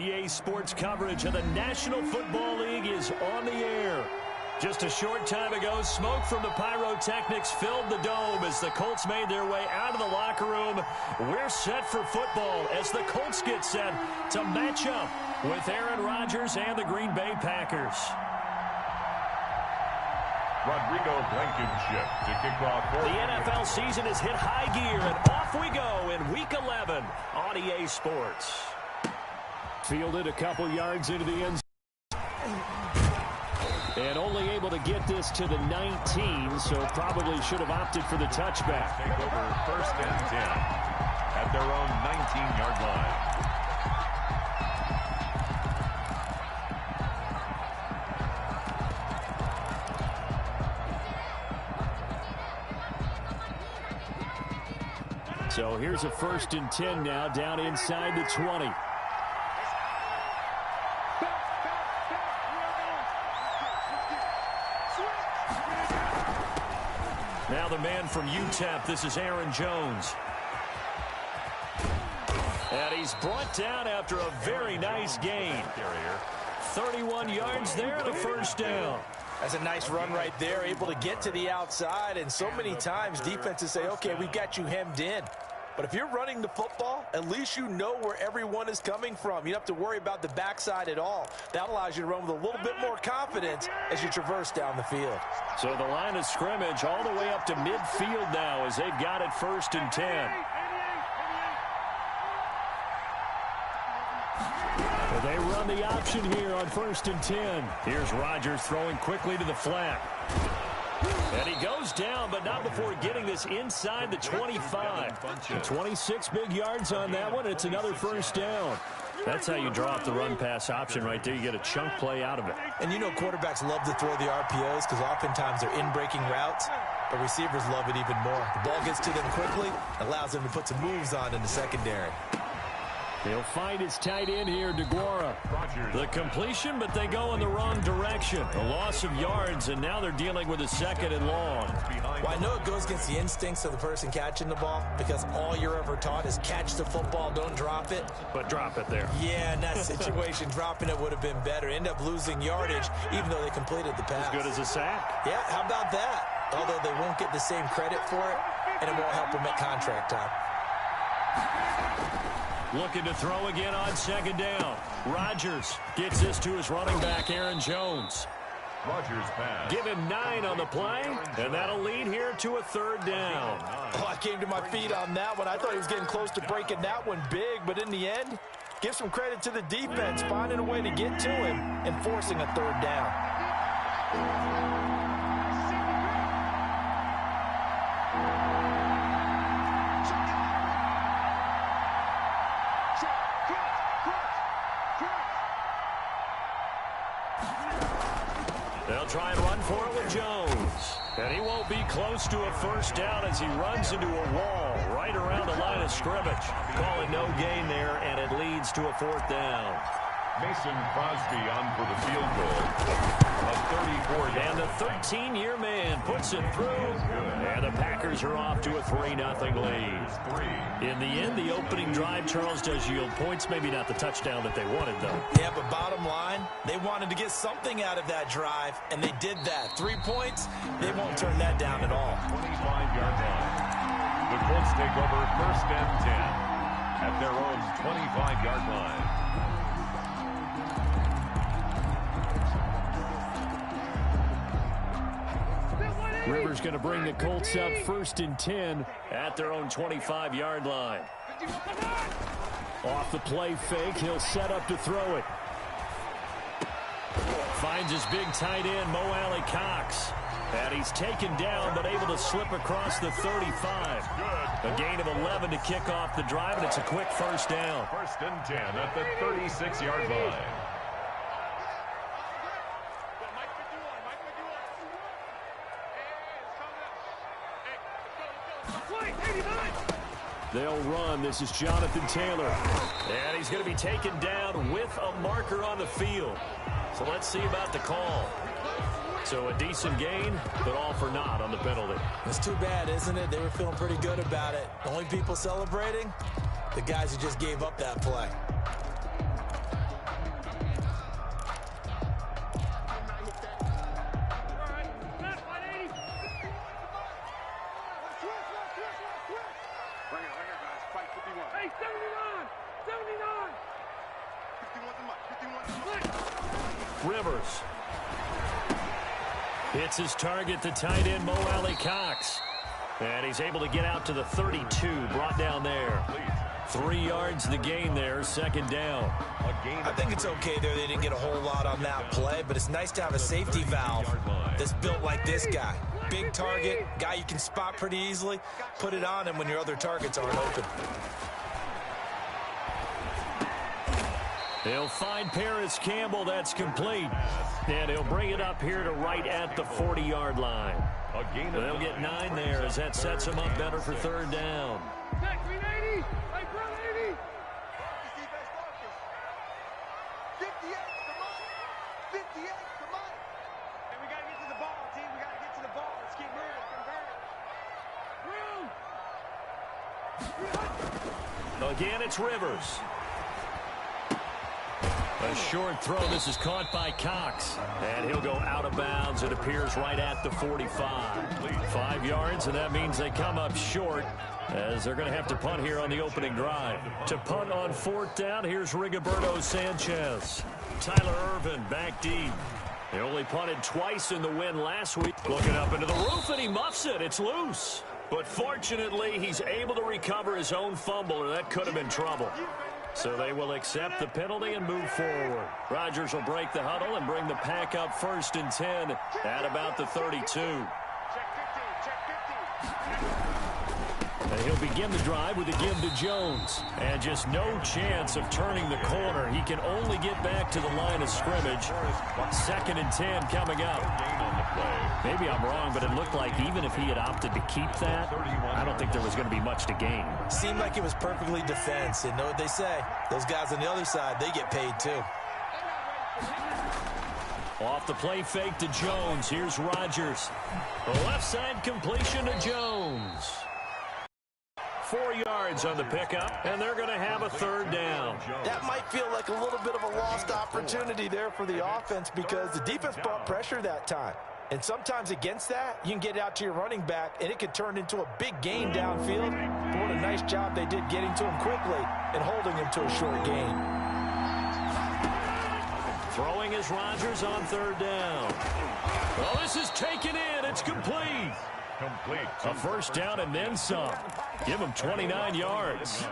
EA Sports coverage of the National Football League is on the air. Just a short time ago, smoke from the pyrotechnics filled the dome as the Colts made their way out of the locker room. We're set for football as the Colts get set to match up with Aaron Rodgers and the Green Bay Packers. Rodrigo Blankenship to kick off. The NFL season has hit high gear, and off we go in Week 11 on EA Sports. Fielded a couple yards into the end zone. And only able to get this to the 19, so probably should have opted for the touchback. Take over 1st and 10 at their own 19-yard line. So here's a 1st and 10 now, down inside the 20. Now the man from UTEP, this is Aaron Jones. And he's brought down after a very nice gain. 31 yards there and a 1st down. That's a nice run right there, able to get to the outside, and so many times defenses say, okay, we've got you hemmed in. But if you're running the football, at least you know where everyone is coming from. You don't have to worry about the backside at all. That allows you to run with a little bit more confidence as you traverse down the field. So the line of scrimmage all the way up to midfield now as they've got it 1st and 10. They run the option here on 1st and 10. Here's Rodgers throwing quickly to the flat. And he goes down, but not before getting this inside the 25. 26 big yards on that one. It's another 1st down. That's how you draw up the run-pass option right there. You get a chunk play out of it. And you know quarterbacks love to throw the RPOs because oftentimes they're in-breaking routes, but receivers love it even more. The ball gets to them quickly, allows them to put some moves on in the secondary. He'll find his tight end here, DeGuara. The completion, but they go in the wrong direction. A loss of yards, and now they're dealing with a 2nd and long. Well, I know it goes against the instincts of the person catching the ball because all you're ever taught is catch the football, don't drop it. But drop it there. Yeah, in that situation, dropping it would have been better. End up losing yardage, even though they completed the pass. As good as a sack. Yeah, how about that? Although they won't get the same credit for it, and it won't help them at contract time. Looking to throw again on 2nd down. Rodgers gets this to his running back, Aaron Jones. Rodgers pass. Give him 9 on the play, and that'll lead here to a 3rd down. Oh, I came to my feet on that one. I thought he was getting close to breaking that one big, but in the end, give some credit to the defense, finding a way to get to him and forcing a 3rd down. They'll try and run for it with Jones. And he won't be close to a 1st down as he runs into a wall right around the line of scrimmage. Call it no gain there, and it leads to a 4th down. Mason Crosby on for the field goal. A 34-yard. And the 13-year man puts it through. And the Packers are off to a 3-0 lead. In the end, the opening drive, Charles, does yield points. Maybe not the touchdown that they wanted, though. Yeah, but bottom line, they wanted to get something out of that drive, and they did that. 3 points, they won't turn that down at all. 25-yard line. The Colts take over 1st and 10 at their own 25-yard line. Rivers going to bring the Colts up 1st and 10 at their own 25-yard line. Off the play fake, he'll set up to throw it. Finds his big tight end, Mo Alley Cox. And he's taken down, but able to slip across the 35. A gain of 11 to kick off the drive, and it's a quick 1st down. 1st and 10 at the 36-yard line. They'll run. This is Jonathan Taylor. And he's going to be taken down with a marker on the field. So let's see about the call. So a decent gain, but all for naught on the penalty. It's too bad, isn't it? They were feeling pretty good about it. The only people celebrating, the guys who just gave up that play. Rivers. Hits his target, the tight end, Mo Alley Cox. And he's able to get out to the 32, brought down there. 3 yards the gain there, second down. I think it's okay there. They didn't get a whole lot on that play, but it's nice to have a safety valve that's built like this guy. Big target, guy you can spot pretty easily. Put it on him when your other targets aren't open. He'll find Paris Campbell. That's complete. And he'll bring it up here to right at the 40-yard line. They'll get 9 there as that sets him up better for third down. Again, it's Rivers. A short throw. This is caught by Cox. And he'll go out of bounds. It appears right at the 45. 5 yards, and that means they come up short as they're going to have to punt here on the opening drive. To punt on fourth down, here's Rigoberto Sanchez. Tyler Irvin back deep. They only punted twice in the win last week. Looking up into the roof, and he muffs it. It's loose. But fortunately, he's able to recover his own fumble, or that could have been trouble. So they will accept the penalty and move forward. Rodgers will break the huddle and bring the pack up 1st and 10 at about the 32. And he'll begin the drive with a give to Jones. And just no chance of turning the corner. He can only get back to the line of scrimmage. 2nd and 10 coming up. Maybe I'm wrong, but it looked like even if he had opted to keep that, I don't think there was going to be much to gain. Seemed like it was perfectly defense. And know what they say? Those guys on the other side, they get paid too. Off the play fake to Jones. Here's Rodgers. The left side completion to Jones. 4 yards on the pickup, and they're going to have a third down. That might feel like a little bit of a lost opportunity there for the offense because the defense brought pressure that time. And sometimes against that, you can get out to your running back, and it could turn into a big gain downfield. But what a nice job they did getting to him quickly and holding him to a short gain. Throwing is Rodgers on third down. Well, this is taken in. It's complete. A first down and then some. Give him 29 yards.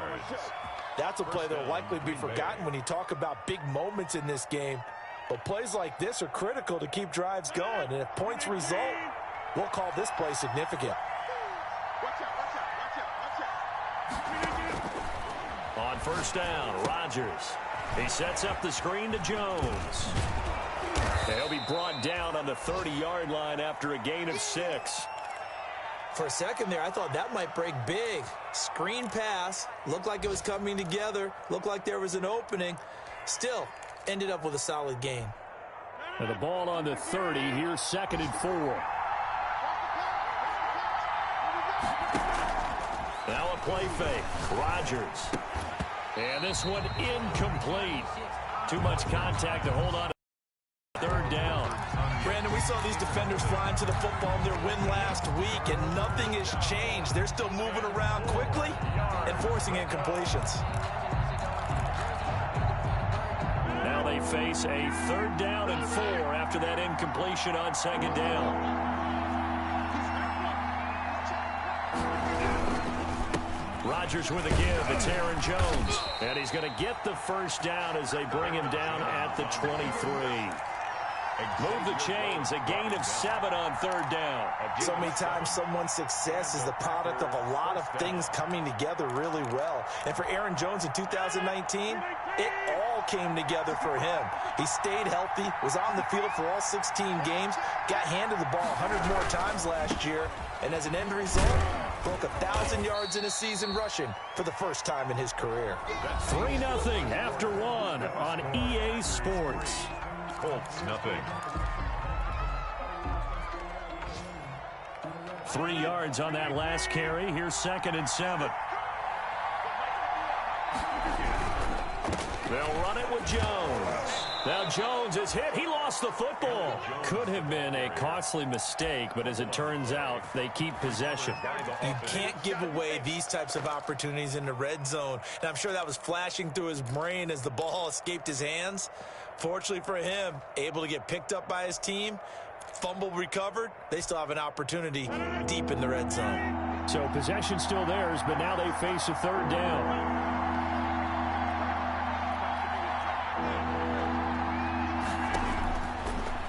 That's a play that will likely be forgotten when you talk about big moments in this game. But plays like this are critical to keep drives going. And if points result, we'll call this play significant. On first down, Rodgers. He sets up the screen to Jones. He'll be brought down on the 30-yard line after a gain of 6. For a second there, I thought that might break big. Screen pass. Looked like it was coming together. Looked like there was an opening. Still, ended up with a solid gain. And the ball on the 30. Here's 2nd and 4. Now a play fake. Rodgers. And this one incomplete. Too much contact to hold on to third down. Brandon, we saw these defenders flying to the football in their win last week, and nothing has changed. They're still moving around quickly and forcing incompletions. Now they face a 3rd down and 4 after that incompletion on 2nd down. Rodgers with a give. It's Aaron Jones. And he's going to get the first down as they bring him down at the 23. Move the chains, a gain of 7 on 3rd down. So many times someone's success is the product of a lot of things coming together really well. And for Aaron Jones in 2019, it all came together for him. He stayed healthy, was on the field for all 16 games, got handed the ball 100 more times last year, and as an end result, broke 1,000 yards in a season rushing for the first time in his career. 3-0 after 1 on EA Sports. Colts, nothing. 3 yards on that last carry. Here's 2nd and 7. They'll run it with Jones. Now Jones is hit. He lost the football. Could have been a costly mistake, but as it turns out, they keep possession. You can't give away these types of opportunities in the red zone. And I'm sure that was flashing through his brain as the ball escaped his hands. Fortunately for him, able to get picked up by his team, fumble recovered. They still have an opportunity deep in the red zone. So possession still theirs, but now they face a third down.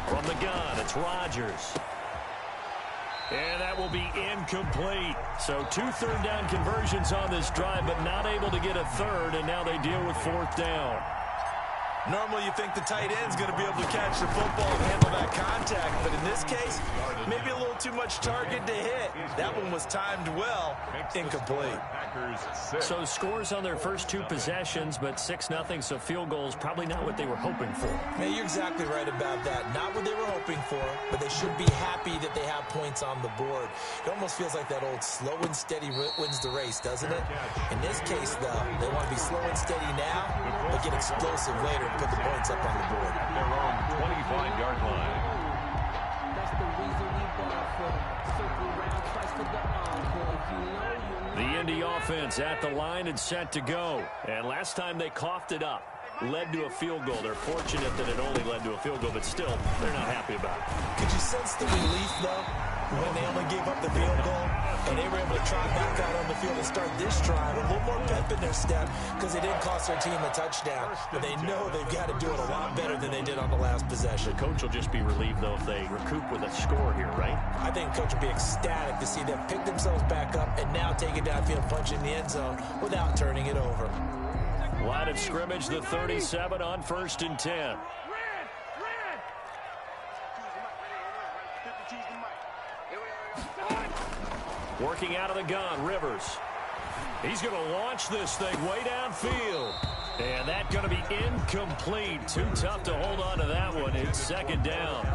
From the gun, it's Rodgers. And that will be incomplete. So 2 third-down conversions on this drive, but not able to get a third, and now they deal with 4th down. Normally you think the tight end's going to be able to catch the football and handle that contact, but in this case, maybe a little too much target to hit. That one was timed well, incomplete. So scores on their first 2 possessions, but 6-0, so field goals probably not what they were hoping for. Hey, you're exactly right about that. Not what they were hoping for, but they should be happy that they have points on the board. It almost feels like that old slow and steady wins the race, doesn't it? In this case, though, they want to be slow and steady now, but get explosive later and put the points up on the board. Their own 25-yard line. That's the reason we bought for circle round twice for the encore. You know. The Indy offense at the line and set to go. And last time they coughed it up, led to a field goal. They're fortunate that it only led to a field goal, but still, they're not happy about it. Could you sense the relief, though, when they only gave up the field goal and they were able to trot back out on the field and start this drive? A little more pep in their step because they didn't cost their team a touchdown, but they know they've got to do it a lot better than they did on the last possession. The coach will just be relieved, though, if they recoup with a score here, right? I think the coach will be ecstatic to see them pick themselves back up and now take it downfield, punch in the end zone without turning it over. Line of scrimmage, the 37 on 1st and 10. Working out of the gun, Rivers. He's going to launch this thing way downfield. And that's going to be incomplete. Too tough to hold on to that one. It's 2nd down.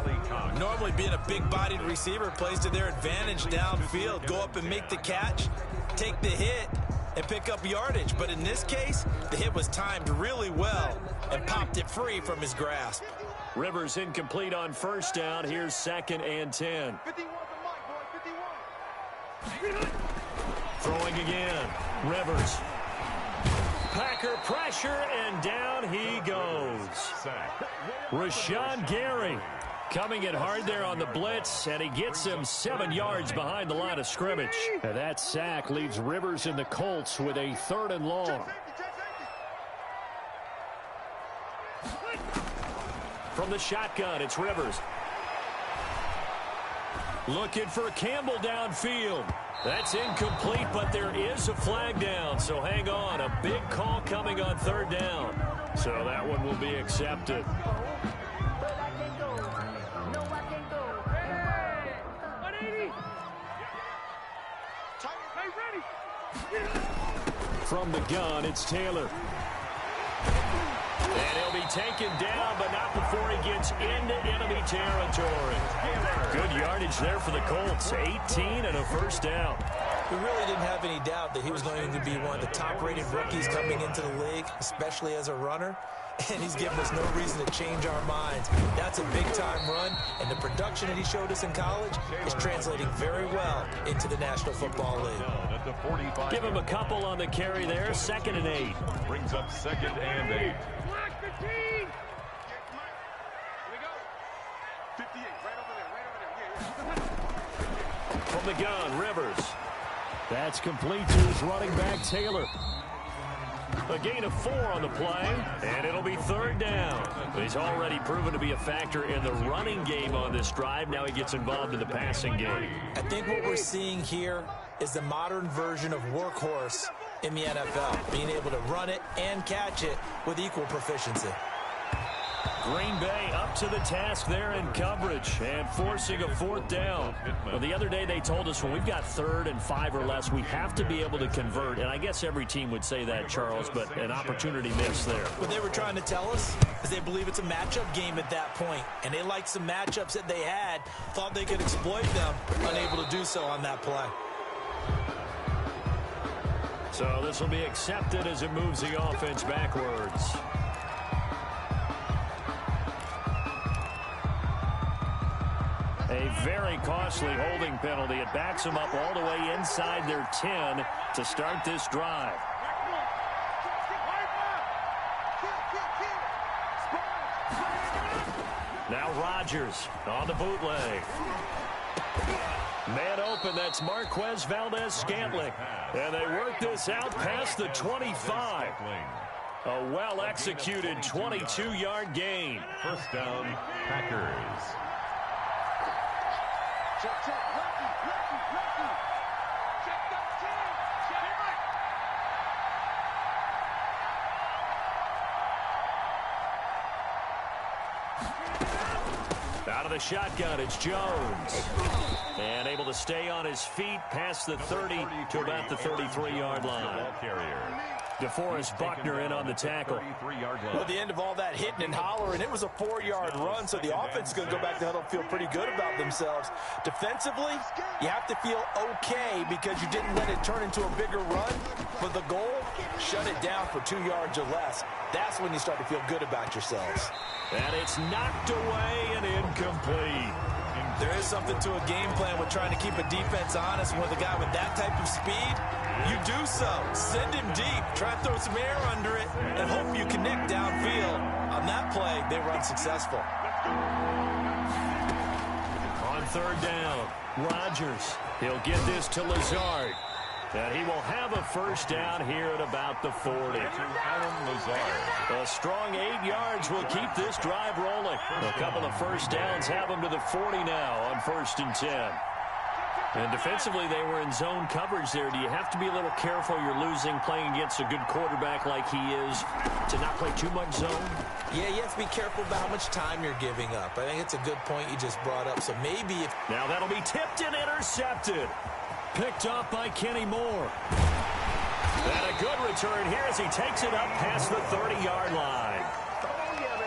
Normally being a big-bodied receiver plays to their advantage downfield. Go up and make the catch, take the hit, and pick up yardage. But in this case, the hit was timed really well and popped it free from his grasp. Rivers incomplete on 1st down. Here's 2nd and 10. Throwing again. Rivers. Packer pressure, and down he goes. Rashawn Gary coming in hard there on the blitz, and he gets him 7 yards behind the line of scrimmage. And that sack leaves Rivers and the Colts with a 3rd and long. From the shotgun, it's Rivers. Looking for Campbell downfield. That's incomplete, but there is a flag down, so hang on. A big call coming on 3rd down. So that one will be accepted. From the gun, it's Taylor. And he'll be taken down, but not before he gets into enemy territory. Good yardage there for the Colts. 18 and a 1st down. We really didn't have any doubt that he was going to be one of the top-rated rookies coming into the league, especially as a runner. And he's given us no reason to change our minds. That's a big-time run, and the production that he showed us in college is translating very well into the National Football League. Give him a couple on the carry there. 2nd and 8. Brings up 2nd and 8. From the gun, Rivers. That's complete to his running back, Taylor. A gain of 4 on the play, and it'll be 3rd down. He's already proven to be a factor in the running game on this drive. Now he gets involved in the passing game. I think what we're seeing here is the modern version of workhorse in the NFL, being able to run it and catch it with equal proficiency. Green Bay up to the task there in coverage and forcing a 4th down. Well, the other day they told us when we've got 3rd and 5 or less, we have to be able to convert. And I guess every team would say that, Charles, but an opportunity missed there. What they were trying to tell us is they believe it's a matchup game at that point. And they liked some matchups that they had, thought they could exploit them, unable to do so on that play. So this will be accepted as it moves the offense backwards. A very costly holding penalty. It backs them up all the way inside their 10 to start this drive. Now Rodgers on the bootleg. Man open, that's Marquez Valdez-Scantling. And they work this out past the 25. A well-executed 22-yard gain. First down, Packers. Check, lefty. Check that team. Check it. Out of the shotgun, it's Jones. And able to stay on his feet past the 30 to about the 33-yard line. DeForest Buckner in on the tackle. Well, at the end of all that hitting and hollering, it was a 4-yard run, so the offense is going to go back to huddle and feel pretty good about themselves. Defensively, you have to feel okay because you didn't let it turn into a bigger run. But the goal, shut it down for 2 yards or less. That's when you start to feel good about yourselves. And it's knocked away and incomplete. There is something to a game plan with trying to keep a defense honest. With a guy with that type of speed, you do so. Send him deep. Try to throw some air under it and hope you connect downfield. On that play, they run successful. On third down, Rodgers. He'll get this to Lazard. And he will have a first down here at about the 40. A strong 8 yards will keep this drive rolling. A couple of first downs have them to the 40 now on 1st and 10. And defensively, they were in zone coverage there. Do you have to be a little careful? You're losing playing against a good quarterback like he is to not play too much zone? Yeah, you have to be careful about how much time you're giving up. I think it's a good point you just brought up. So maybe if... Now that'll be tipped and intercepted. Picked off by Kenny Moore. And a good return here as he takes it up past the 30-yard line.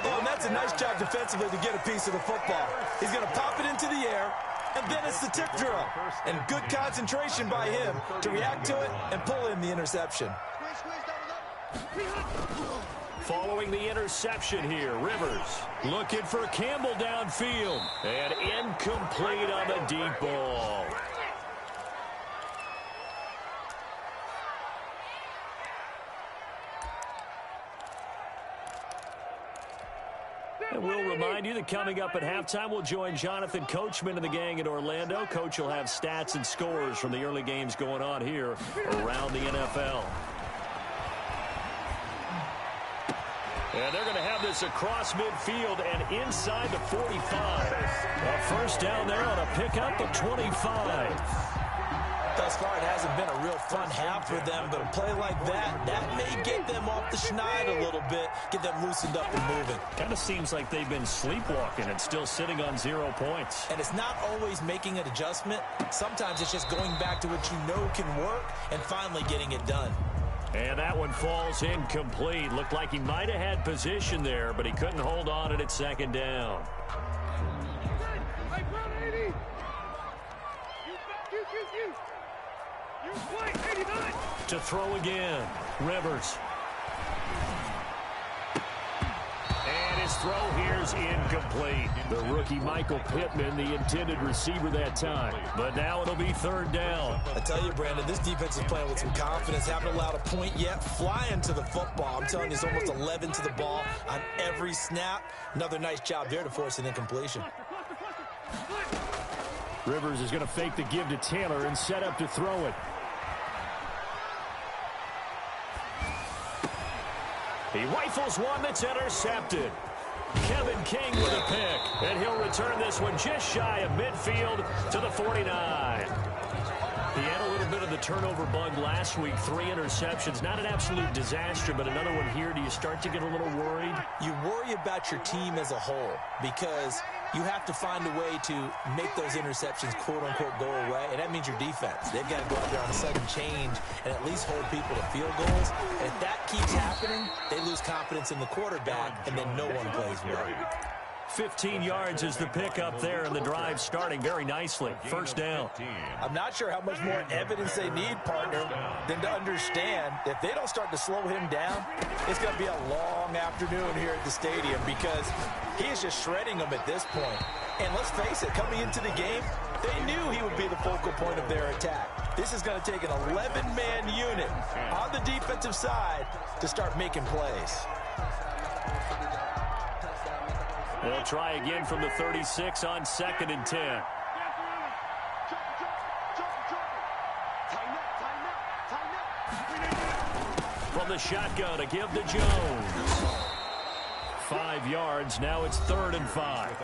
Oh, and that's a nice job defensively to get a piece of the football. He's going to pop it into the air, and then it's the tip drill. And good concentration by him to react to it and pull in the interception. Following the interception here, Rivers looking for Campbell downfield. And incomplete on the deep ball. And we'll remind you that coming up at halftime, we'll join Jonathan Coachman and the gang in Orlando. Coach will have stats and scores from the early games going on here around the NFL. And they're going to have this across midfield and inside the 45. A first down there on a pickup of 25. Thus far, it hasn't been a real fun half for them, but a play like that may get them off the schneid a little bit, get them loosened up and moving. Kind of seems like they've been sleepwalking and still sitting on 0 points. And it's not always making an adjustment. Sometimes it's just going back to what you know can work and finally getting it done. And that one falls incomplete. Looked like he might have had position there, but he couldn't hold on at second down. To throw again, Rivers. And his throw here's incomplete. The rookie Michael Pittman, the intended receiver that time. But now it'll be third down. I tell you, Brandon, this defense is playing with some confidence. Haven't allowed a point yet. Flying to the football. I'm telling you, it's almost 11 to the ball on every snap. Another nice job there to force an incompletion. Rivers is going to fake the give to Taylor and set up to throw it. He rifles one that's intercepted. Kevin King with a pick, and he'll return this one just shy of midfield to the 49. He had a little bit of the turnover bug last week, 3 interceptions. Not an absolute disaster, but another one here. Do you start to get a little worried? You worry about your team as a whole because you have to find a way to make those interceptions, quote-unquote, go away, and that means your defense. They've got to go out there on a sudden change and at least hold people to field goals. And if that keeps happening, they lose confidence in the quarterback, and then no one plays well. 15 yards is the pickup there, and the drive starting very nicely. First down. I'm not sure how much more evidence they need, partner, than to understand if they don't start to slow him down, it's going to be a long afternoon here at the stadium because he is just shredding them at this point. And let's face it, coming into the game, they knew he would be the focal point of their attack. This is going to take an 11-man unit on the defensive side to start making plays. They'll try again from the 36 on 2nd and 10. From the shotgun, a give to Jones. 5 yards. Now it's 3rd and 5.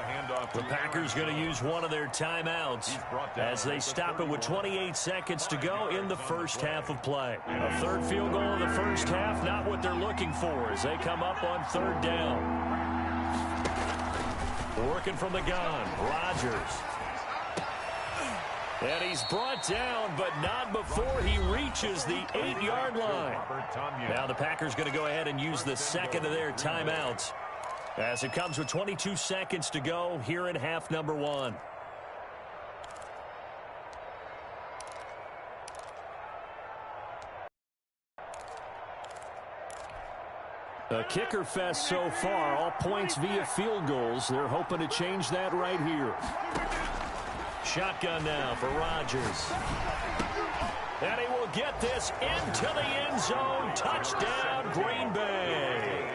The Packers going to use one of their timeouts as they stop it with 28 seconds to go in the first half of play. A 3rd field goal in the first half, not what they're looking for as they come up on 3rd down. Working from the gun, Rodgers. And he's brought down, but not before he reaches the 8-yard line. Now the Packers going to go ahead and use the second of their timeouts as it comes with 22 seconds to go here in half number 1. A kicker fest so far, all points via field goals. They're hoping to change that right here. Shotgun now for Rodgers. And he will get this into the end zone. Touchdown, Green Bay.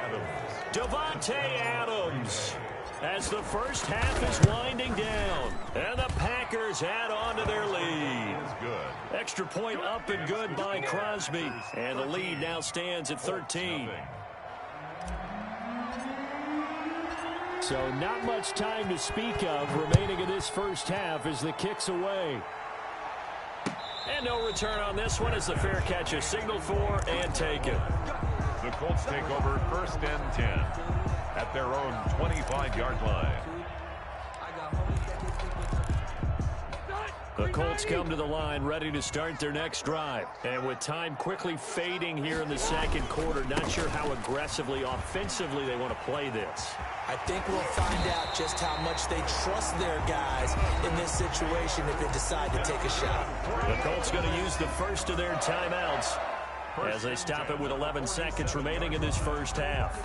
Davante Adams as the first half is winding down. And the Packers add on to their lead. Extra point up and good by Crosby. And the lead now stands at 13. So not much time to speak of remaining in this first half as the kick's away. And no return on this one as the fair catch is signaled for and taken. The Colts take over 1st and 10 at their own 25-yard line. The Colts come to the line ready to start their next drive. And with time quickly fading here in the second quarter, not sure how aggressively, offensively they want to play this. I think we'll find out just how much they trust their guys in this situation if they decide to take a shot. The Colts going to use the first of their timeouts as they stop it with 11 seconds remaining in this first half.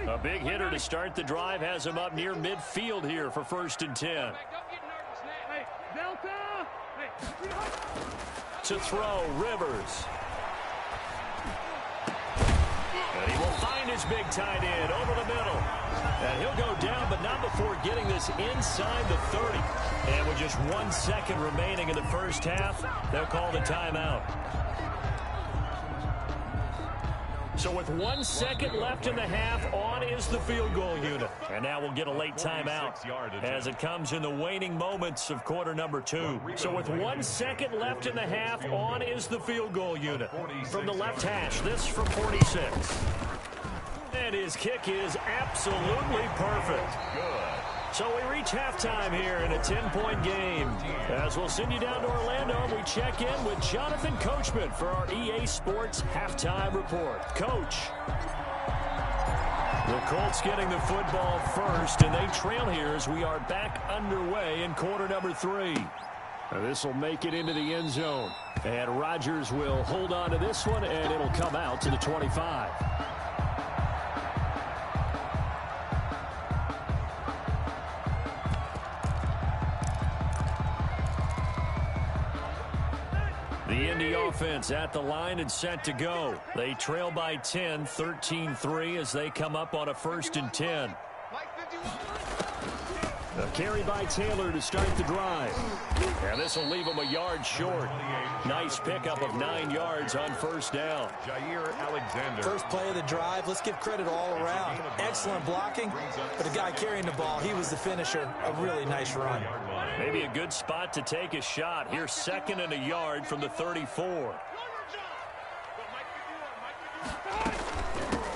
A big hitter to start the drive has him up near midfield here for 1st and 10. To throw, Rivers. And he will find his big tight end over the middle. And he'll go down, but not before getting this inside the 30. And with just 1 second remaining in the first half, they'll call the timeout. So with 1 second left in the half, on is the field goal unit. And now we'll get a late timeout as it comes in the waning moments of quarter number 2. So with 1 second left in the half, on is the field goal unit. From the left hash, this from 46. And his kick is absolutely perfect. So we reach halftime here in a 10-point game. As we'll send you down to Orlando, and we check in with Jonathan Coachman for our EA Sports Halftime Report. Coach. The Colts getting the football first, and they trail here as we are back underway in quarter number 3. This will make it into the end zone. And Rodgers will hold on to this one, and it'll come out to the 25. The Indy offense at the line and set to go. They trail by 10, 13-3 as they come up on a 1st and 10. A carry by Taylor to start the drive. And this will leave him a yard short. Nice pickup of 9 yards on 1st down. Jair Alexander. First play of the drive, let's give credit all around. Excellent blocking, but the guy carrying the ball, he was the finisher. A really nice run. Maybe a good spot to take a shot. Here's 2nd and a yard from the 34.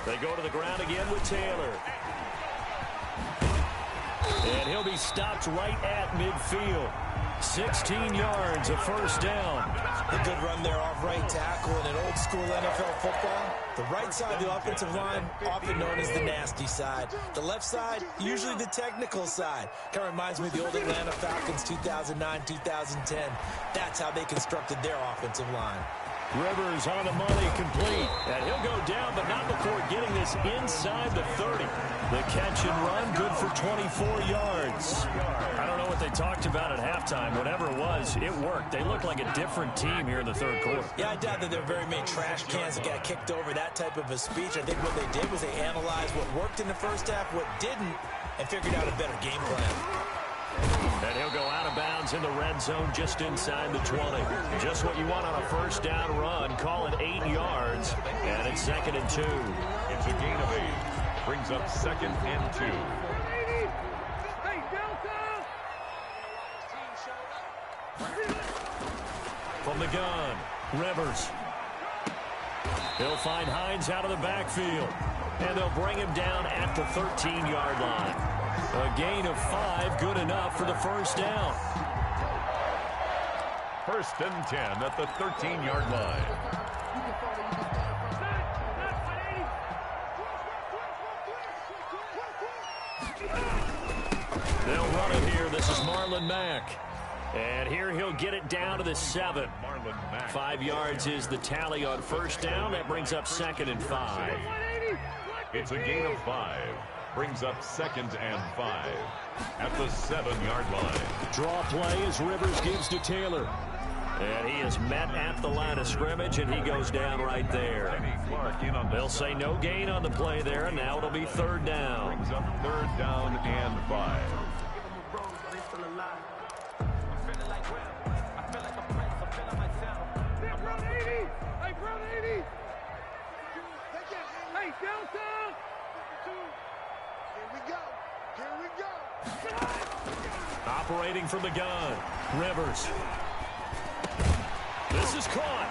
They go to the ground again with Taylor. And he'll be stopped right at midfield. 16 yards, a 1st down. A good run there off right tackle in an old-school NFL football. The right side of the offensive line, often known as the nasty side. The left side, usually the technical side. Kind of reminds me of the old Atlanta Falcons 2009-2010. That's how they constructed their offensive line. Rivers on the money, complete. And he'll go down, but not before getting this inside the 30. The catch and run, good for 24 yards. I don't know what they talked about at halftime. Whatever it was, it worked. They looked like a different team here in the third quarter. Yeah, I doubt that there were very many trash cans that got kicked over, that type of a speech. I think what they did was they analyzed what worked in the first half, what didn't, and figured out a better game plan. And he'll go out of bounds in the red zone just inside the 20. Just what you want on a first down run. Call it 8 yards. And it's 2nd and 2. It's a gain of 8. Brings up 2nd and 2. From the gun, Rivers. He'll find Hines out of the backfield. And they'll bring him down at the 13-yard line. A gain of 5, good enough for the first down. 1st and 10 at the 13-yard line. They'll run it here. This is Marlon Mack. And here he'll get it down to the 7. 5 yards is the tally on first down. That brings up 2nd and 5. It's a gain of 5. Brings up 2nd and 5 at the 7-yard line. Draw play as Rivers gives to Taylor. And he is met at the line of scrimmage, and he goes down right there. They'll say no gain on the play there, and now it'll be 3rd down. Brings up 3rd down and 5. Operating from the gun, Rivers. This is caught.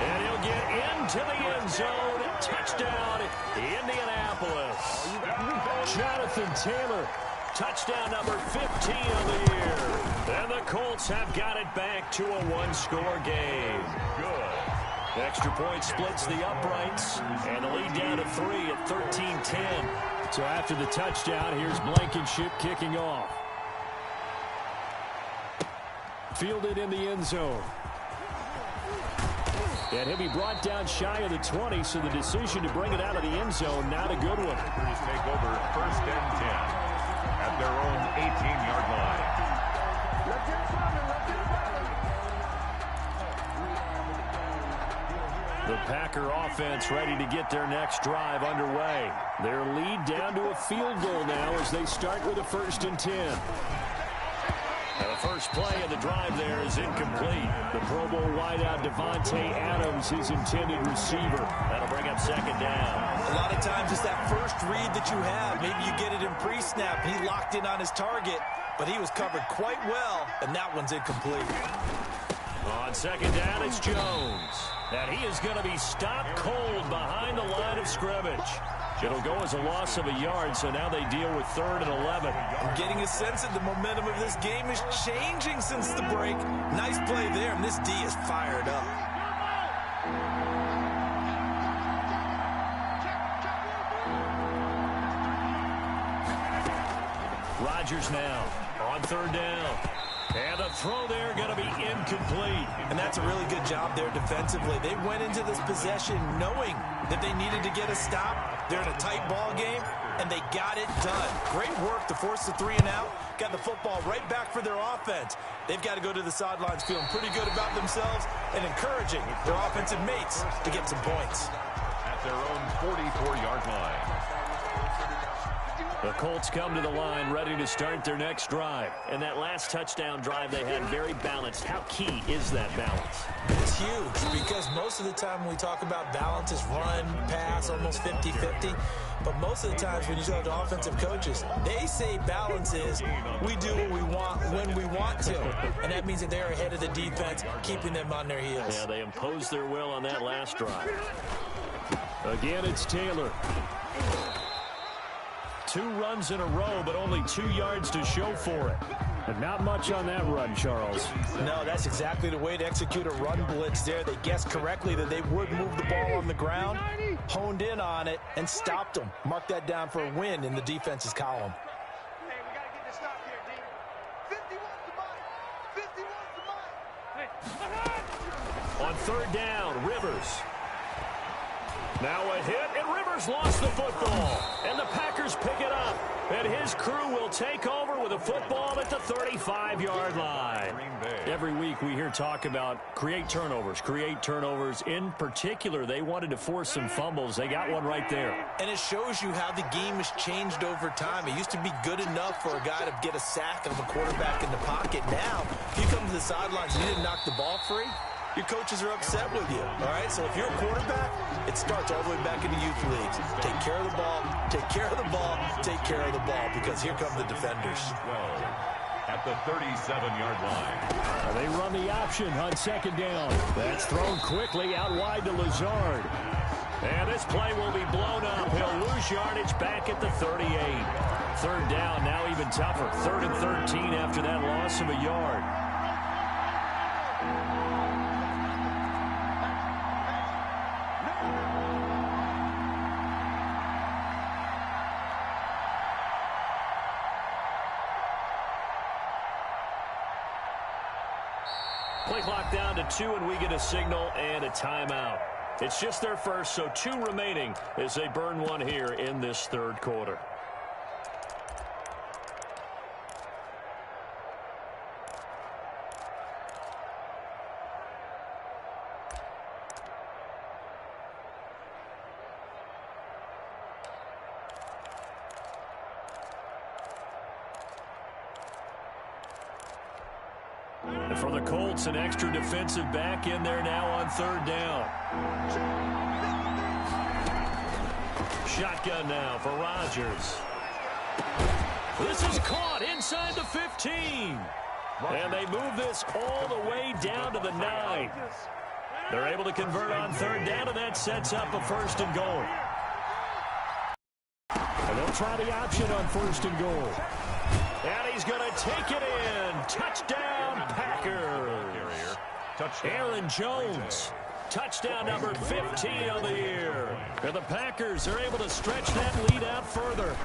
And he'll get into the end zone. Touchdown, Indianapolis. Jonathan Taylor, touchdown number 15 of the year. And the Colts have got it back to a one-score game. Good. Extra point splits the uprights, and the lead down to 3 at 13-10. So after the touchdown, here's Blankenship kicking off. Fielded in the end zone. And he'll be brought down shy of the 20, so the decision to bring it out of the end zone, not a good one. Packers take over 1st and 10 at their own 18-yard line. The Packer offense ready to get their next drive underway. Their lead down to a field goal now as they start with a 1st and 10. And the first play of the drive there is incomplete. The Pro Bowl wideout Devontae Adams, his intended receiver. That'll bring up 2nd down. A lot of times it's that first read that you have. Maybe you get it in pre-snap. He locked in on his target, but he was covered quite well, and that one's incomplete. On 2nd down, it's Jones. And he is going to be stopped cold behind the line of scrimmage. It'll go as a loss of a yard, so now they deal with 3rd and 11. I'm getting a sense that the momentum of this game is changing since the break. Nice play there, and this D is fired up. Rodgers now on 3rd down. And the throw there going to be incomplete. And that's a really good job there defensively. They went into this possession knowing that they needed to get a stop. They're in a tight ball game, and they got it done. Great work to force the 3 and out. Got the football right back for their offense. They've got to go to the sidelines feeling pretty good about themselves and encouraging their offensive mates to get some points. At their own 44-yard line. The Colts come to the line ready to start their next drive. And that last touchdown drive they had very balanced. How key is that balance? It's huge because most of the time when we talk about balance is run, pass, almost 50-50. But most of the times when you talk to offensive coaches, they say balance is we do what we want when we want to. And that means that they're ahead of the defense, keeping them on their heels. Yeah, they imposed their will on that last drive. Again, it's Taylor. 2 runs in a row, but only 2 yards to show for it. And not much on that run, Charles. No, that's exactly the way to execute a run blitz there. They guessed correctly that they would move the ball on the ground, honed in on it, and stopped them. Mark that down for a win in the defense's column. Hey, we got to get this stop here, D. 51's the mark. 51's the mark. On third down. Rivers. Now a hit, and Rivers lost the football. And the Packers pick it up. And his crew will take over with a football at the 35-yard line. Every week we hear talk about create turnovers. In particular, they wanted to force some fumbles. They got one right there. And it shows you how the game has changed over time. It used to be good enough for a guy to get a sack of a quarterback in the pocket. Now, if you come to the sidelines and you didn't knock the ball free, your coaches are upset with you, all right? So if you're a quarterback, it starts all the way back in the youth leagues. Take care of the ball, take care of the ball, take care of the ball, because here come the defenders. 12 at the 37-yard line. They run the option on second down. That's thrown quickly out wide to Lazard. And this play will be blown up. He'll lose yardage back at the 38. Third down, now even tougher. 3rd and 13 after that loss of a yard. Play clock down to 2, and we get a signal and a timeout. It's just their first, so 2 remaining as they burn one here in this third quarter. And for the Colts, an extra defensive back in there now on third down. Shotgun now for Rodgers. This is caught inside the 15. And they move this all the way down to the 9. They're able to convert on third down, and that sets up a 1st and goal. And they'll try the option on 1st and goal. And he's going to take it in. Touchdown, Packers. Aaron Jones. Touchdown number 15 of the year. And the Packers are able to stretch that lead out further.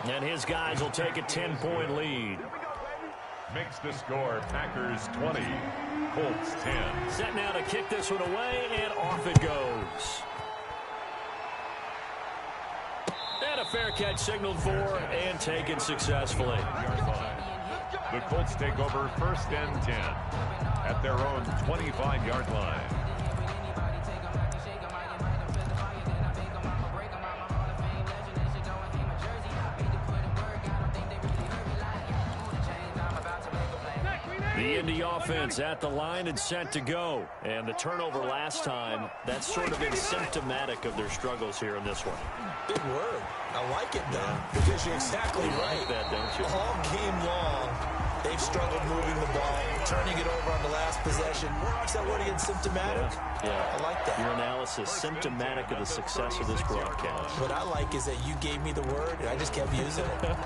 And his guys will take a 10-point lead. Makes the score Packers 20, Colts 10. Set now to kick this one away, and off it goes. And a fair catch signaled for and taken successfully. The Colts take over 1st and 10 at their own 25-yard line. The Indy offense at the line and set to go. And the turnover last time, that's sort of been symptomatic of their struggles here in this one. Big word. I like it, though, because you're exactly right. Like that, don't you? All game long, they've struggled moving the ball, turning it over on the last possession. What's that word again? Symptomatic? Yeah. I like that. Your analysis, symptomatic of the success of this broadcast. What I like is that you gave me the word, and I just kept using it.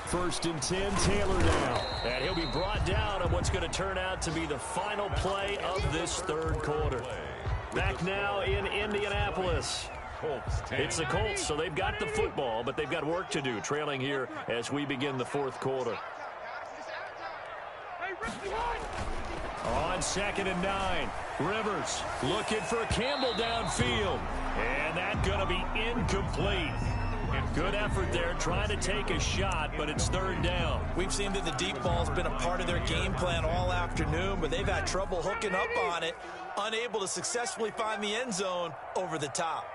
1st and 10, Taylor now. And he'll be brought down on what's going to turn out to be the final play of this third quarter. Back now in Indianapolis. It's the Colts, so they've got the football, but they've got work to do, trailing here as we begin the 4th quarter. On 2nd and 9, Rivers looking for Campbell downfield. And that's going to be incomplete. Good effort there, trying to take a shot, but it's 3rd down. We've seen that the deep ball's been a part of their game plan all afternoon, but they've had trouble hooking up on it, unable to successfully find the end zone over the top.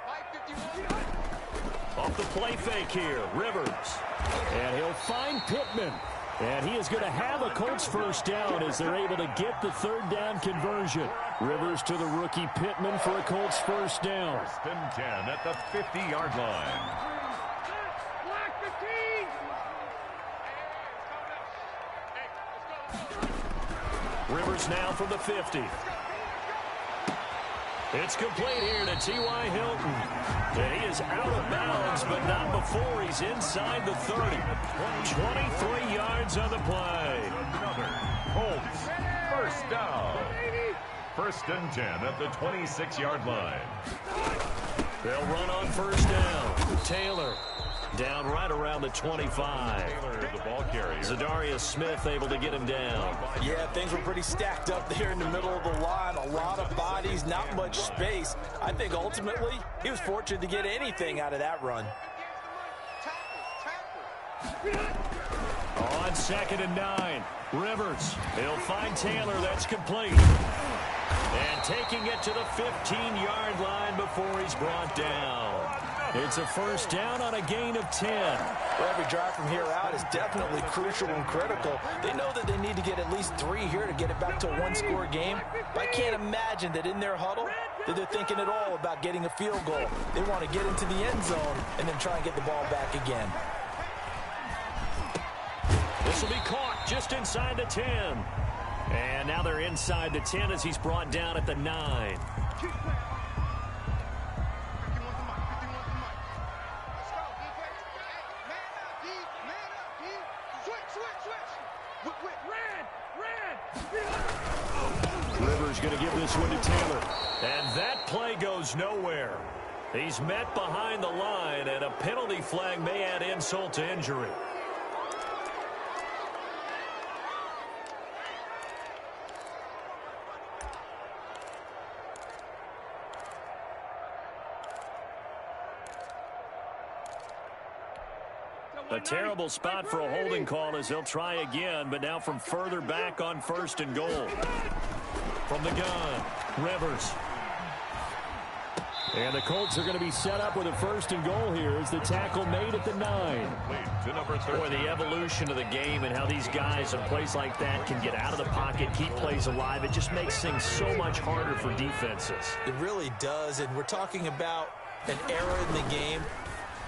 Off the play fake here, Rivers. And he'll find Pittman. And he is going to have a Colts 1st down as they're able to get the 3rd down conversion. Rivers to the rookie Pittman for a Colts 1st down. 1st and 10 at the 50-yard line. Rivers now from the 50. It's complete here to T.Y. Hilton. And he is out of bounds, but not before he's inside the 30. 23 yards on the play. Another Colts 1st down. 1st and 10 at the 26-yard line. They'll run on 1st down. Taylor. Down right around the 25. The ball carrier. Zadarius Smith able to get him down. Yeah, things were pretty stacked up there in the middle of the line. A lot of bodies, not much space. I think ultimately he was fortunate to get anything out of that run. On 2nd and 9. Rivers. He'll find Taylor. That's complete. And taking it to the 15-yard line before he's brought down. It's a first down on a gain of 10. Well, every drive from here out is definitely crucial and critical. They know that they need to get at least 3 here to get it back to a one-score game. But I can't imagine that in their huddle that they're thinking at all about getting a field goal. They want to get into the end zone and then try and get the ball back again. This will be caught just inside the 10. And now they're inside the 10 as he's brought down at the 9. Rivers going to give this one to Taylor. And that play goes nowhere. He's met behind the line, and a penalty flag may add insult to injury. A terrible spot for a holding call as they'll try again, but now from further back on 1st and goal. From the gun, Rivers. And the Colts are going to be set up with a 1st and goal here as the tackle made at the 9. Boy, the evolution of the game and how these guys in plays like that can get out of the pocket, keep plays alive, it just makes things so much harder for defenses. It really does, and we're talking about an era in the game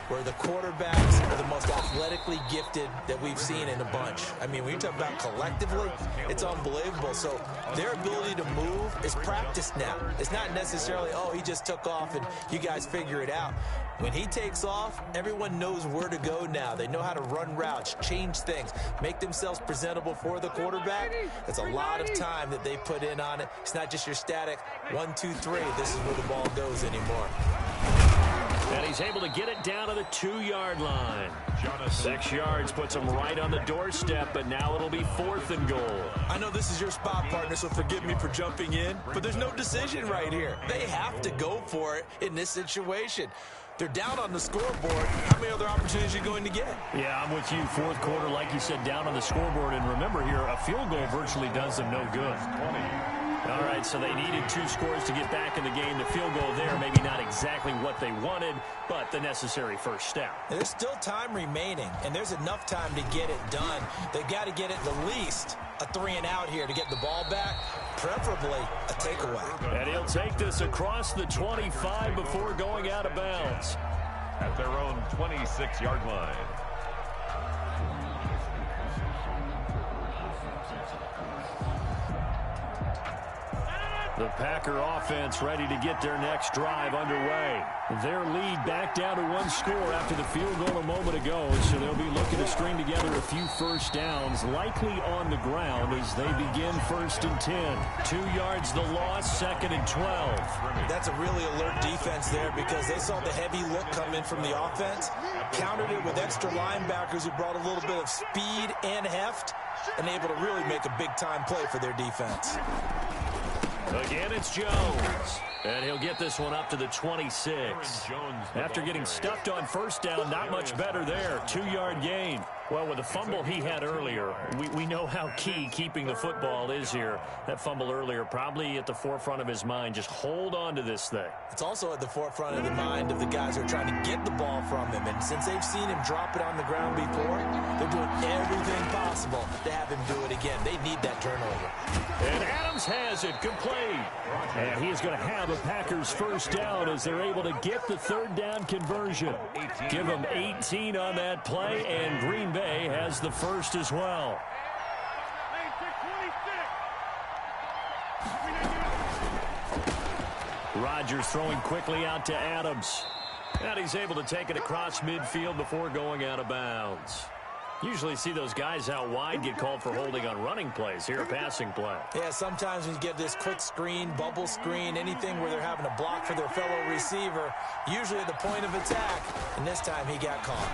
where the quarterbacks are the most athletically gifted that we've seen in a bunch. I mean, when you talk about collectively, it's unbelievable. So their ability to move is practiced now. It's not necessarily, oh, he just took off and you guys figure it out. When he takes off, everyone knows where to go now. They know how to run routes, change things, make themselves presentable for the quarterback. It's a lot of time that they put in on it. It's not just your static 1, 2, 3. This is where the ball goes anymore. And he's able to get it down to the 2-yard line. 6 yards puts him right on the doorstep, but now it'll be 4th and goal. I know this is your spot, partner, so forgive me for jumping in, but there's no decision right here. They have to go for it in this situation. They're down on the scoreboard. How many other opportunities are you going to get? Yeah, I'm with you. 4th quarter, like you said, down on the scoreboard. And remember here, a field goal virtually does them no good. All right, so they needed 2 scores to get back in the game. The field goal there, maybe not exactly what they wanted, but the necessary first step. There's still time remaining, and there's enough time to get it done. They've got to get it at least a 3 and out here to get the ball back, preferably a takeaway. And he'll take this across the 25 before going out of bounds. At their own 26-yard line. The Packer offense ready to get their next drive underway. Their lead back down to 1 score after the field goal a moment ago, so they'll be looking to string together a few first downs, likely on the ground as they begin 1st and 10. 2 yards the loss, 2nd and 12. That's a really alert defense there because they saw the heavy look come in from the offense, countered it with extra linebackers who brought a little bit of speed and heft, and able to really make a big-time play for their defense. Again, it's Jones. And he'll get this one up to the 26. After getting stuffed on 1st down, not much better there. 2-yard gain. Well, with the fumble he had earlier, we know how key keeping the football is here. That fumble earlier probably at the forefront of his mind. Just hold on to this thing. It's also at the forefront of the mind of the guys who are trying to get the ball from him. And since they've seen him drop it on the ground before, they're doing everything possible to have him do it again. They need that turnover. And Adams has it complete. And he is going to have a Packers first down as they're able to get the 3rd down conversion. Give them 18 on that play, and Green Bay has the first as well. Rodgers throwing quickly out to Adams. And he's able to take it across midfield before going out of bounds. Usually see those guys out wide get called for holding on running plays. Here, a passing play. Yeah, sometimes when you get this quick screen, bubble screen, anything where they're having a block for their fellow receiver, usually at the point of attack, and this time he got caught.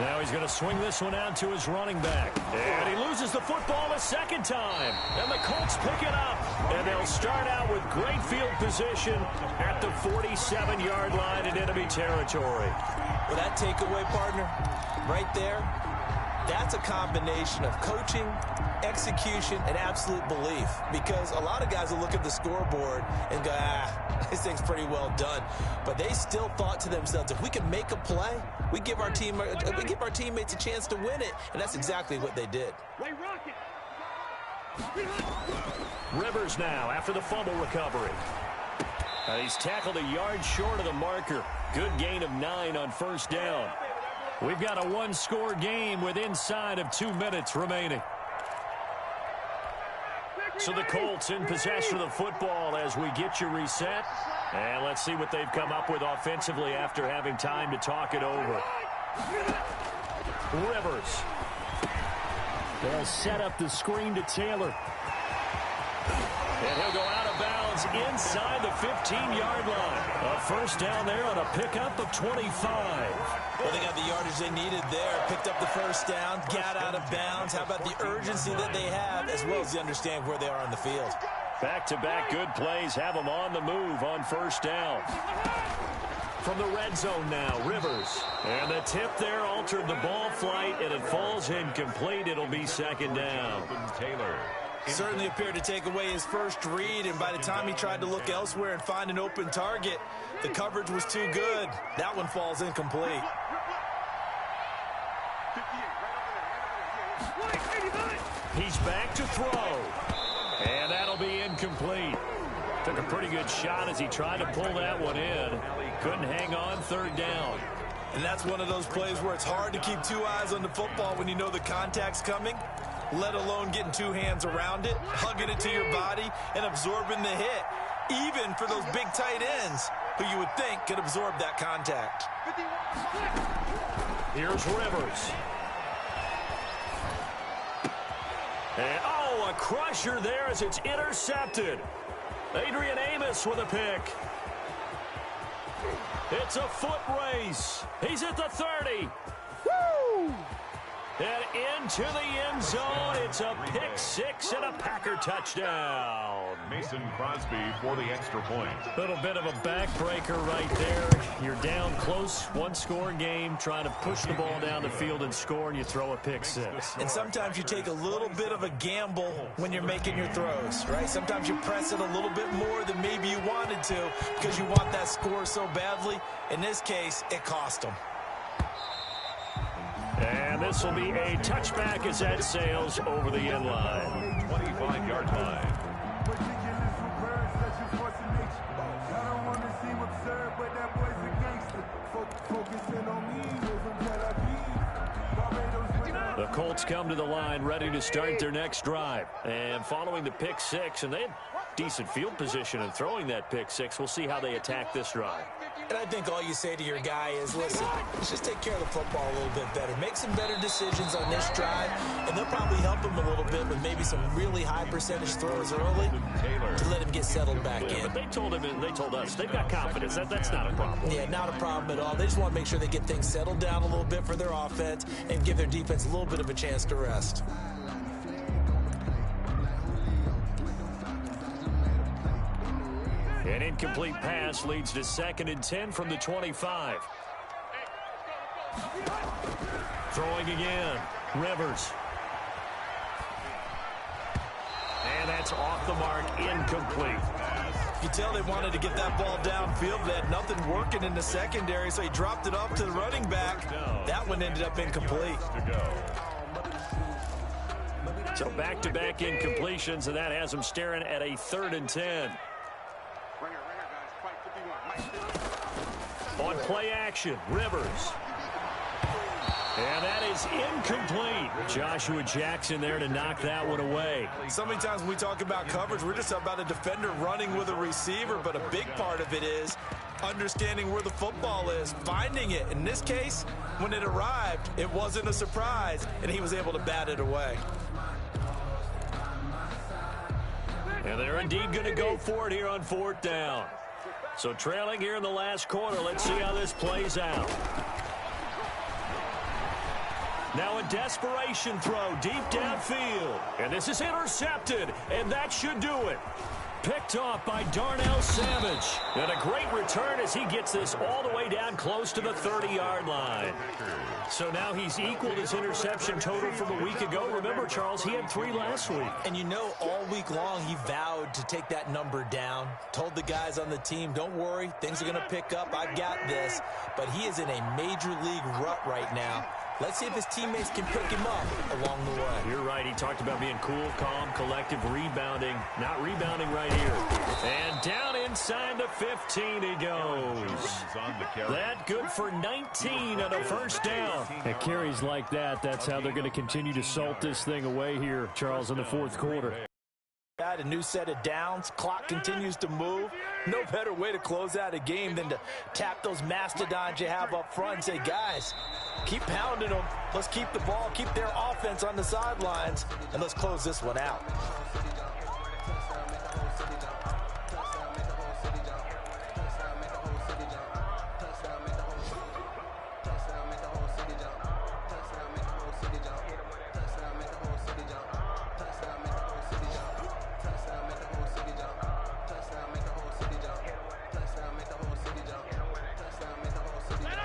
Now he's going to swing this one out to his running back. And he loses the football a second time. And the Colts pick it up. And they'll start out with great field position at the 47-yard line in enemy territory. Well, that takeaway, partner, right there, that's a combination of coaching, execution, and absolute belief. Because a lot of guys will look at the scoreboard and go, this thing's pretty well done. But they still thought to themselves, if we can make a play, we give our teammates a chance to win it. And that's exactly what they did. Rivers now after the fumble recovery. He's tackled a yard short of the marker. Good gain of 9 on first down. We've got a one-score game with inside of 2 minutes remaining. So the Colts in possession of the football as we get you reset. And let's see what they've come up with offensively after having time to talk it over. Rivers. They'll set up the screen to Taylor. And he'll go out of bounds inside the 15-yard line. A first down there on a pickup of 25. Well, they got the yardage they needed there. Picked up the first down, got out of bounds. How about the urgency that they have, as well as the understand where they are on the field. Back-to-back good plays have them on the move on first down. From the red zone now, Rivers. And the tip there altered the ball flight, and it falls incomplete. It'll be second down. Taylor. Certainly appeared to take away his first read, and by the time he tried to look elsewhere and find an open target, the coverage was too good. That one falls incomplete. He's back to throw. And that'll be incomplete. Took a pretty good shot as he tried to pull that one in. Couldn't hang on, third down. And that's one of those plays where it's hard to keep two eyes on the football when you know the contact's coming, let alone getting two hands around it, hugging it to your body, and absorbing the hit, even for those big tight ends who you would think could absorb that contact. Here's Rivers. And, a crusher there as it's intercepted. Adrian Amos with a pick. It's a foot race. He's at the 30. Woo! And into the end zone. It's a pick six and a Packer touchdown. Mason Crosby for the extra point. Little bit of a backbreaker right there. You're down close, one-score game, trying to push the ball down the field and score, and you throw a pick six. And sometimes you take a little bit of a gamble when you're making your throws, right? Sometimes you press it a little bit more than maybe you wanted to because you want that score so badly. In this case, it cost them. And this will be a touchback as that sails over the end line. 25-yard line. The Colts come to the line ready to start their next drive. And following the pick six, and they had decent field position in throwing that pick six. We'll see how they attack this drive. And I think all you say to your guy is, listen, let's just take care of the football a little bit better. Make some better decisions on this drive, and they'll probably help him a little bit with maybe some really high percentage throws early to let him get settled back in. But they told him, and they told us, they've got confidence. That's not a problem. Yeah, not a problem at all. They just want to make sure they get things settled down a little bit for their offense and give their defense a little bit of a chance to rest. An incomplete pass leads to 2nd and 10 from the 25. Throwing again. Rivers. And that's off the mark, incomplete. You tell they wanted to get that ball downfield. They had nothing working in the secondary, so he dropped it off to the running back. That one ended up incomplete. So back-to-back incompletions, and that has them staring at a 3rd and 10. On play action, Rivers. And that is incomplete. Joshua Jackson there to knock that one away. So many times when we talk about coverage, we're just about a defender running with a receiver, but a big part of it is understanding where the football is, finding it. In this case, when it arrived, it wasn't a surprise, and he was able to bat it away. And they're indeed going to go for it here on 4th down. So trailing here in the last quarter, let's see how this plays out. Now a desperation throw deep downfield. And this is intercepted, and that should do it. Picked off by Darnell Savage. And a great return as he gets this all the way down close to the 30-yard line. So now he's equaled his interception total from a week ago. Remember, Charles, he had 3 last week. And you know, all week long he vowed to take that number down. Told the guys on the team, don't worry, things are going to pick up. I've got this. But he is in a major league rut right now. Let's see if his teammates can pick him up along the way. You're right. He talked about being cool, calm, collective, rebounding. Not rebounding right here. And down inside the 15 he goes. That good for 19 and a first down. And carries like that, that's how they're going to continue to salt this thing away here, Charles, in the fourth quarter. A new set of downs. Clock continues to move. No better way to close out a game than to tap those mastodons you have up front and say, guys, keep pounding them. Let's keep the ball, keep their offense on the sidelines, and let's close this one out.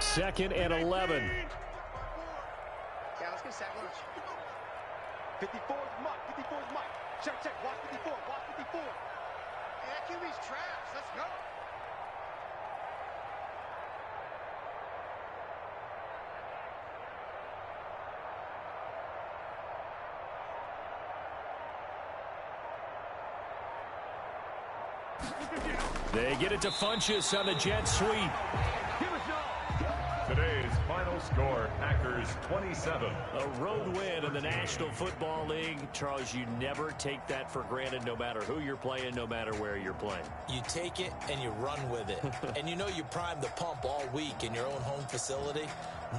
Second and 11. Yeah, let's get second. 54 is Mike. 54 is Mike. Check, check. Watch 54. Watch 54. Yeah, QB's trash. Let's go. They get it to Funchess on the jet sweep. Today's final score, Packers 27. A road win in the National Football League. Charles, you never take that for granted no matter who you're playing, no matter where you're playing. You take it and you run with it. And you know you primed the pump all week in your own home facility.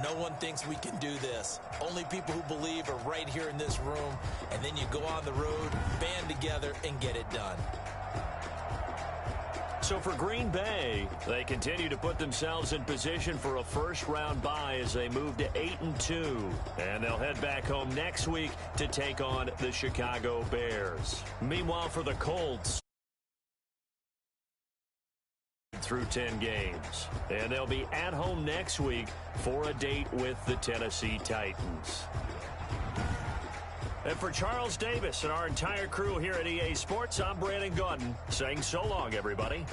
No one thinks we can do this. Only people who believe are right here in this room. And then you go on the road, band together, and get it done. So for Green Bay, they continue to put themselves in position for a first-round bye as they move to 8-2. And they'll head back home next week to take on the Chicago Bears. Meanwhile, for the Colts, through 10 games. And they'll be at home next week for a date with the Tennessee Titans. And for Charles Davis and our entire crew here at EA Sports, I'm Brandon Gaudin saying so long, everybody.